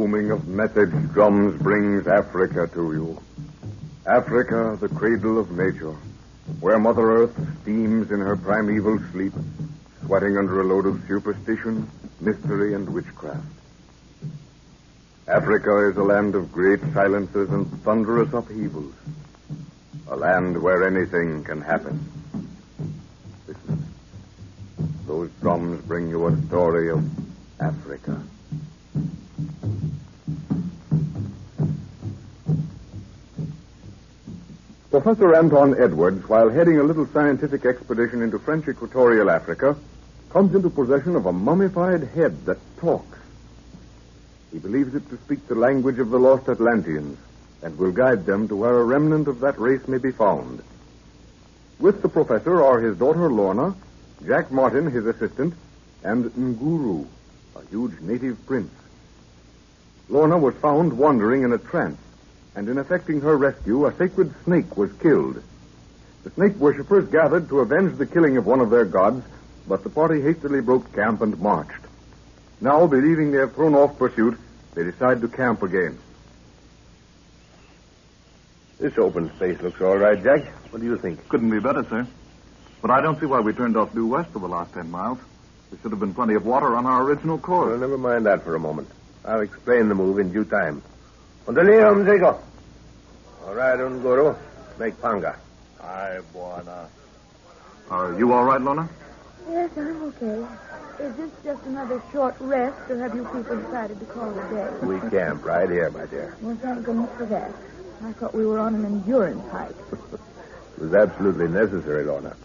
booming of message drums brings Africa to you. Africa, the cradle of nature, where Mother Earth steams in her primeval sleep, sweating under a load of superstition, mystery, and witchcraft. Africa is a land of great silences and thunderous upheavals. A land where anything can happen. Listen. Those drums bring you a story of Africa. Professor Anton Edwards, while heading a little scientific expedition into French Equatorial Africa, comes into possession of a mummified head that talks. He believes it to speak the language of the lost Atlanteans and will guide them to where a remnant of that race may be found. With the professor are his daughter Lorna, Jack Martin, his assistant, and Nguru, a huge native prince. Lorna was found wandering in a trance, and in effecting her rescue, a sacred snake was killed. The snake worshippers gathered to avenge the killing of one of their gods, but the party hastily broke camp and marched. Now, believing they have thrown off pursuit, they decide to camp again. This open space looks all right, Jack. What do you think? Couldn't be better, sir. But I don't see why we turned off due west for the last 10 miles. There should have been plenty of water on our original course. Well, never mind that for a moment. I'll explain the move in due time. Ondaleo, Mzego. All right, Unguru. Make panga. Aye, Buana. Are you all right, Lorna? Yes, I'm okay. Is this just another short rest, or have you people decided to call it a day? We camp right here, my dear. Well, thank goodness for that. I thought we were on an endurance hike. It was absolutely necessary, Lorna.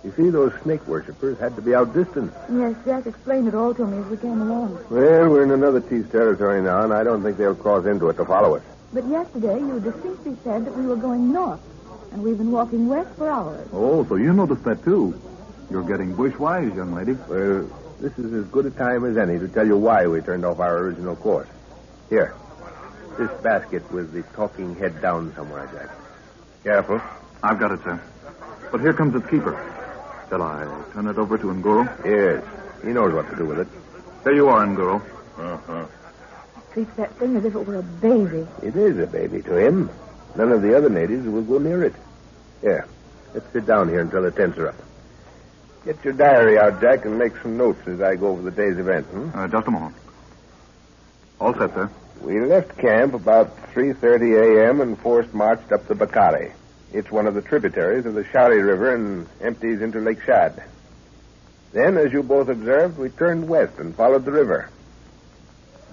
You see, those snake worshippers had to be outdistanced. Yes, Jack explained it all to me as we came along. Well, we're in another chief's territory now, and I don't think they'll cross into it to follow us. But yesterday you distinctly said that we were going north, and we've been walking west for hours. Oh, so you noticed that, too. You're getting bush-wise, young lady. Well, this is as good a time as any to tell you why we turned off our original course. Here, this basket with the talking head down somewhere, Jack. Careful. I've got it, sir. But here comes its keeper. Shall I turn it over to Nguru? Yes. He knows what to do with it. There you are, Nguru. Treats that thing as if it were a baby. It is a baby to him. None of the other natives will go near it. Here, let's sit down here until the tents are up. Get your diary out, Jack, and make some notes as I go over the day's event. Just a moment. All set, sir. We left camp about 3:30 a.m. and forced marched up the Bakari. It's one of the tributaries of the Shari River and empties into Lake Chad. Then, as you both observed, we turned west and followed the river.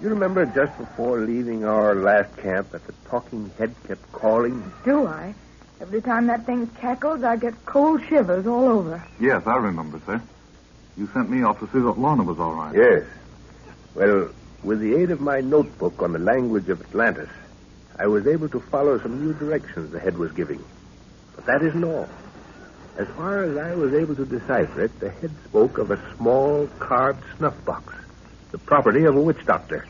You remember just before leaving our last camp that the talking head kept calling? Do I? Every time that thing cackles, I get cold shivers all over. Yes, I remember, sir. You sent me off to see that Lorna was all right. Yes. Well, with the aid of my notebook on the language of Atlantis, I was able to follow some new directions the head was giving. But that isn't all. As far as I was able to decipher it, the head spoke of a small carved snuff box, the property of a witch doctor.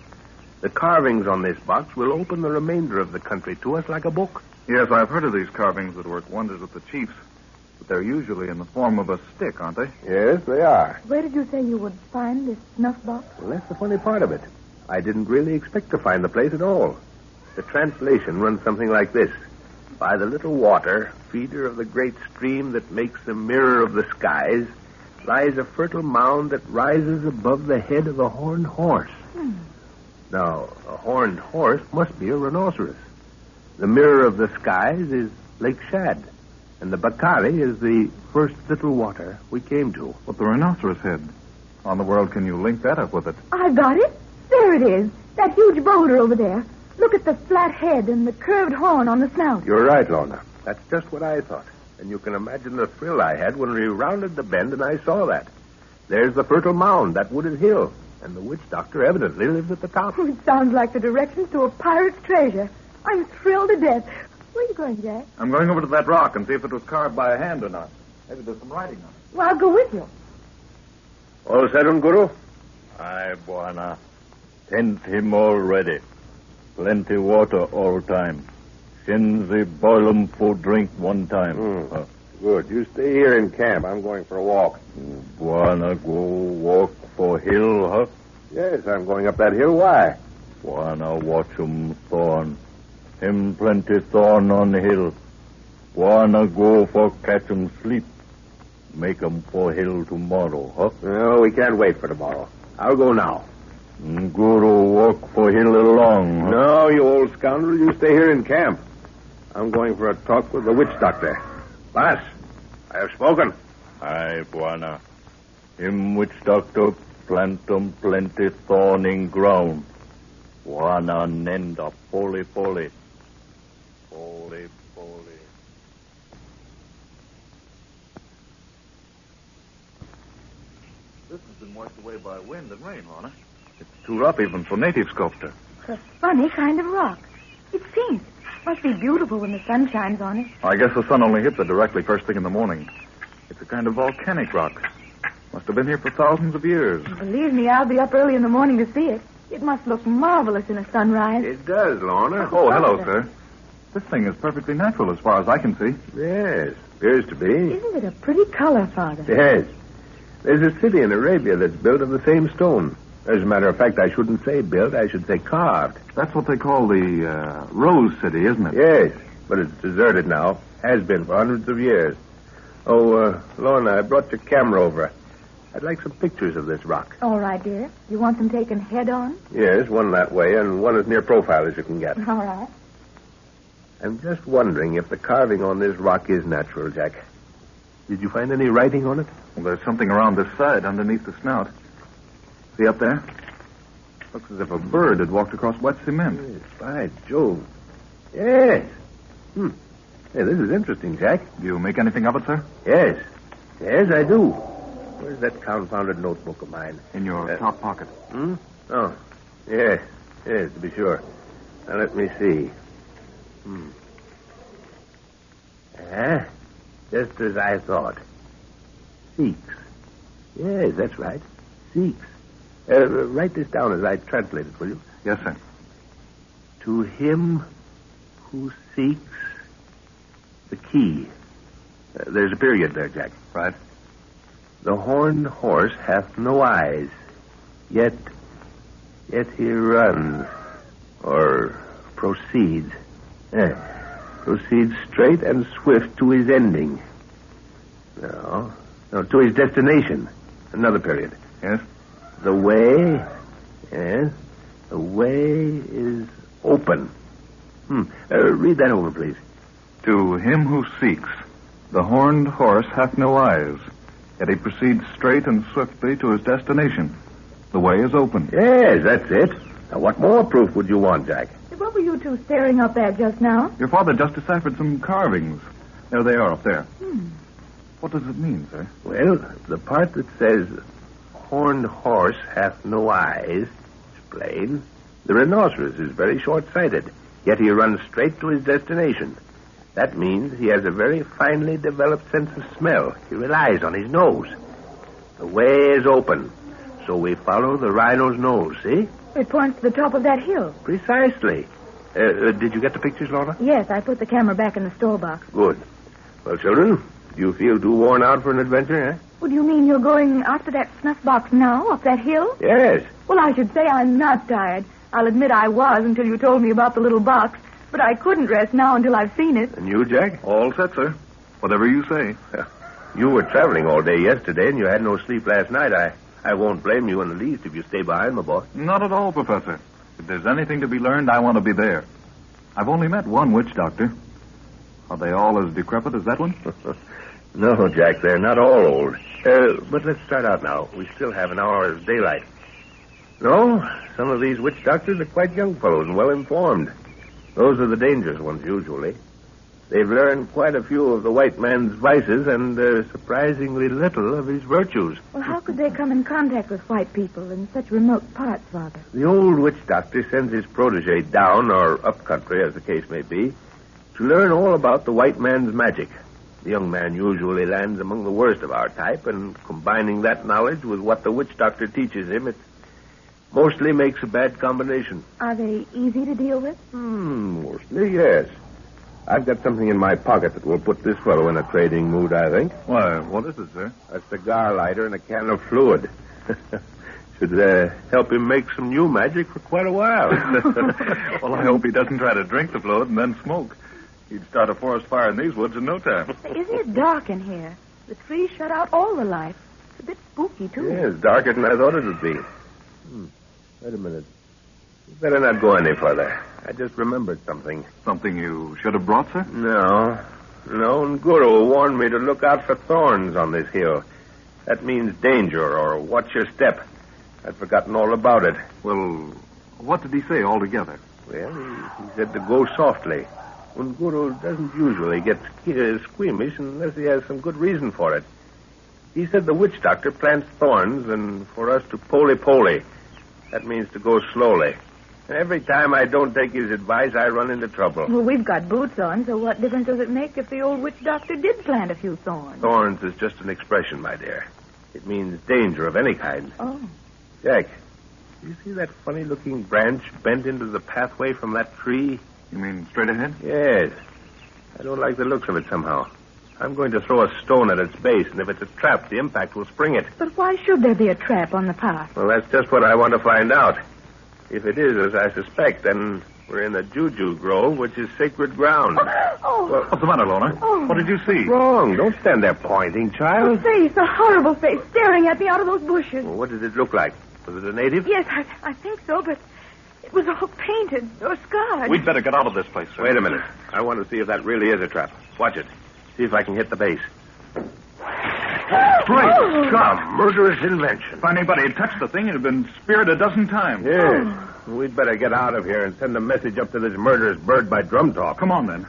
The carvings on this box will open the remainder of the country to us like a book. Yes, I've heard of these carvings that work wonders with the chiefs. But they're usually in the form of a stick, aren't they? Yes, they are. Where did you say you would find this snuff box? Well, that's the funny part of it. I didn't really expect to find the place at all. The translation runs something like this. By the little water, feeder of the great stream that makes the mirror of the skies, lies a fertile mound that rises above the head of a horned horse. Now, a horned horse must be a rhinoceros. The mirror of the skies is Lake Chad, and the Bakari is the first little water we came to. But the rhinoceros head. How in the world can you link that up with it? I got it. There it is. That huge boulder over there. Look at the flat head and the curved horn on the snout. You're right, Lorna. That's just what I thought. And you can imagine the thrill I had when we rounded the bend and I saw that. There's the fertile mound, that wooded hill. And the witch doctor evidently lives at the top. It sounds like the directions to a pirate's treasure. I'm thrilled to death. Where are you going, Jack? I'm going over to that rock and see if it was carved by a hand or not. Maybe there's some writing on it. Well, I'll go with you. All set, Guru? Aye, Buana. Tent him all ready. Plenty water all time. Shinzi boil 'em food drink one time. Good. You stay here in camp. I'm going for a walk. Buana go walk for hill, huh? Yes, I'm going up that hill. Why? Wanna watch thorn. Him plenty thorn on hill. Wanna go for catch sleep. Make for hill tomorrow, huh? No, we can't wait for tomorrow. I'll go now. Guru walk for hill along, huh? No, you old scoundrel. You stay here in camp. I'm going for a talk with the witch doctor. Boss, I have spoken. Aye, Buana. Him witch doctor plant plenty thorn in ground. Buana nenda poli. Poli. This has been washed away by wind and rain, Lorna. It's too rough even for native sculpture. It's a funny kind of rock. It's pink. Must be beautiful when the sun shines on it. I guess the sun only hits it directly first thing in the morning. It's a kind of volcanic rock. Must have been here for thousands of years. Believe me, I'll be up early in the morning to see it. It must look marvelous in a sunrise. It does, Lorna. Oh, hello, sir. This thing is perfectly natural as far as I can see. Yes, appears to be. Isn't it a pretty color, Father? Yes. There's a city in Arabia that's built of the same stone. As a matter of fact, I shouldn't say built, I should say carved. That's what they call the Rose City, isn't it? Yes, but it's deserted now. Has been for hundreds of years. Oh, Lorna, I brought your camera over. I'd like some pictures of this rock. All right, dear. You want them taken head on? Yes, one that way and one as near profile as you can get. All right. I'm just wondering if the carving on this rock is natural, Jack. Did you find any writing on it? Well, there's something around this side underneath the snout. See up there? Looks as if a bird had walked across wet cement. Yes, by Jove. Yes. Hey, this is interesting, Jack. Do you make anything of it, sir? Yes. Yes, I do. Where's that confounded notebook of mine? In your top pocket. Oh, yes. Yes, to be sure. Now, let me see. Just as I thought. Sikhs. Yes, that's right. Sikhs. Write this down as I translate it, will you? Yes, sir. To him who seeks the key. There's a period there, Jack. Right. The horned horse hath no eyes, yet he runs, or proceeds. Proceeds straight and swift to his ending. No, to his destination. Another period. Yes? The way, the way is open. Read that over, please. To him who seeks, the horned horse hath no eyes, yet he proceeds straight and swiftly to his destination. The way is open. Yes, that's it. Now, what more proof would you want, Jack? What were you two staring up at just now? Your father just deciphered some carvings. There they are up there. What does it mean, sir? Well, the part that says, horned horse hath no eyes, is plain. The rhinoceros is very short-sighted, yet he runs straight to his destination. That means he has a very finely developed sense of smell. He relies on his nose. The way is open, so we follow the rhino's nose, see? It points to the top of that hill. Precisely. Did you get the pictures, Laura? Yes, I put the camera back in the store box. Good. Well, children, do you feel too worn out for an adventure, eh? Well, do you mean you're going after that snuff box now, up that hill? Yes. Well, I should say I'm not tired. I'll admit I was until you told me about the little box, but I couldn't rest now until I've seen it. And you, Jack? All set, sir. Whatever you say. You were traveling all day yesterday, and you had no sleep last night. I won't blame you in the least if you stay behind, my boy. Not at all, Professor. If there's anything to be learned, I want to be there. I've only met one witch doctor. Are they all as decrepit as that one? No, Jack, they're not all old. But let's start out now. We still have an hour's daylight. No, some of these witch doctors are quite young fellows and well-informed. Those are the dangerous ones, usually. They've learned quite a few of the white man's vices and surprisingly little of his virtues. Well, how could they come in contact with white people in such remote parts, Father? The old witch doctor sends his protege down, or up country, as the case may be, to learn all about the white man's magic. The young man usually lands among the worst of our type, and combining that knowledge with what the witch doctor teaches him, it mostly makes a bad combination. Are they easy to deal with? Mostly, yes. I've got something in my pocket that will put this fellow in a trading mood, I think. Why, what is it, sir? A cigar lighter and a can of fluid. Should help him make some new magic for quite a while. Well, I hope he doesn't try to drink the fluid and then smoke. He'd start a forest fire in these woods in no time. Isn't it dark in here? The trees shut out all the light. It's a bit spooky, too. Yeah, it's darker than I thought it would be. Wait a minute. You better not go any further. I just remembered something. Something you should have brought, sir? No. Guru warned me to look out for thorns on this hill. That means danger or watch your step. I'd forgotten all about it. Well, what did he say altogether? Well, he said to go softly. Guru doesn't usually get squeamish unless he has some good reason for it. He said the witch doctor plants thorns and for us to poly-poly. That means to go slowly. Every time I don't take his advice, I run into trouble. Well, we've got boots on, so what difference does it make if the old witch doctor did plant a few thorns? Thorns is just an expression, my dear. It means danger of any kind. Oh. Jack, do you see that funny-looking branch bent into the pathway from that tree? You mean straight ahead? Yes. I don't like the looks of it somehow. I'm going to throw a stone at its base, and if it's a trap, the impact will spring it. But why should there be a trap on the path? Well, that's just what I want to find out. If it is as I suspect, then we're in the Juju Grove, which is sacred ground. Oh. Well, What's the matter, Lorna? Oh. What did you see? wrong. Don't stand there pointing, A child. face, a horrible face, staring at me out of those bushes. Well, what did it look like? Was it a native? Yes, I think so, but it was all painted or scarred. We'd better get out of this place, sir. Wait a minute. I want to see if that really is a trap. Watch it. See if I can hit the base. Great Scott, murderous invention. If anybody had touched the thing, it'd have been speared a dozen times. Yes. We'd better get out of here and send a message up to this murderous bird by drum talk. Come on, then.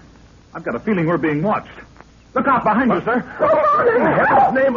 I've got a feeling we're being watched. Look out behind you, sir. In heaven's name.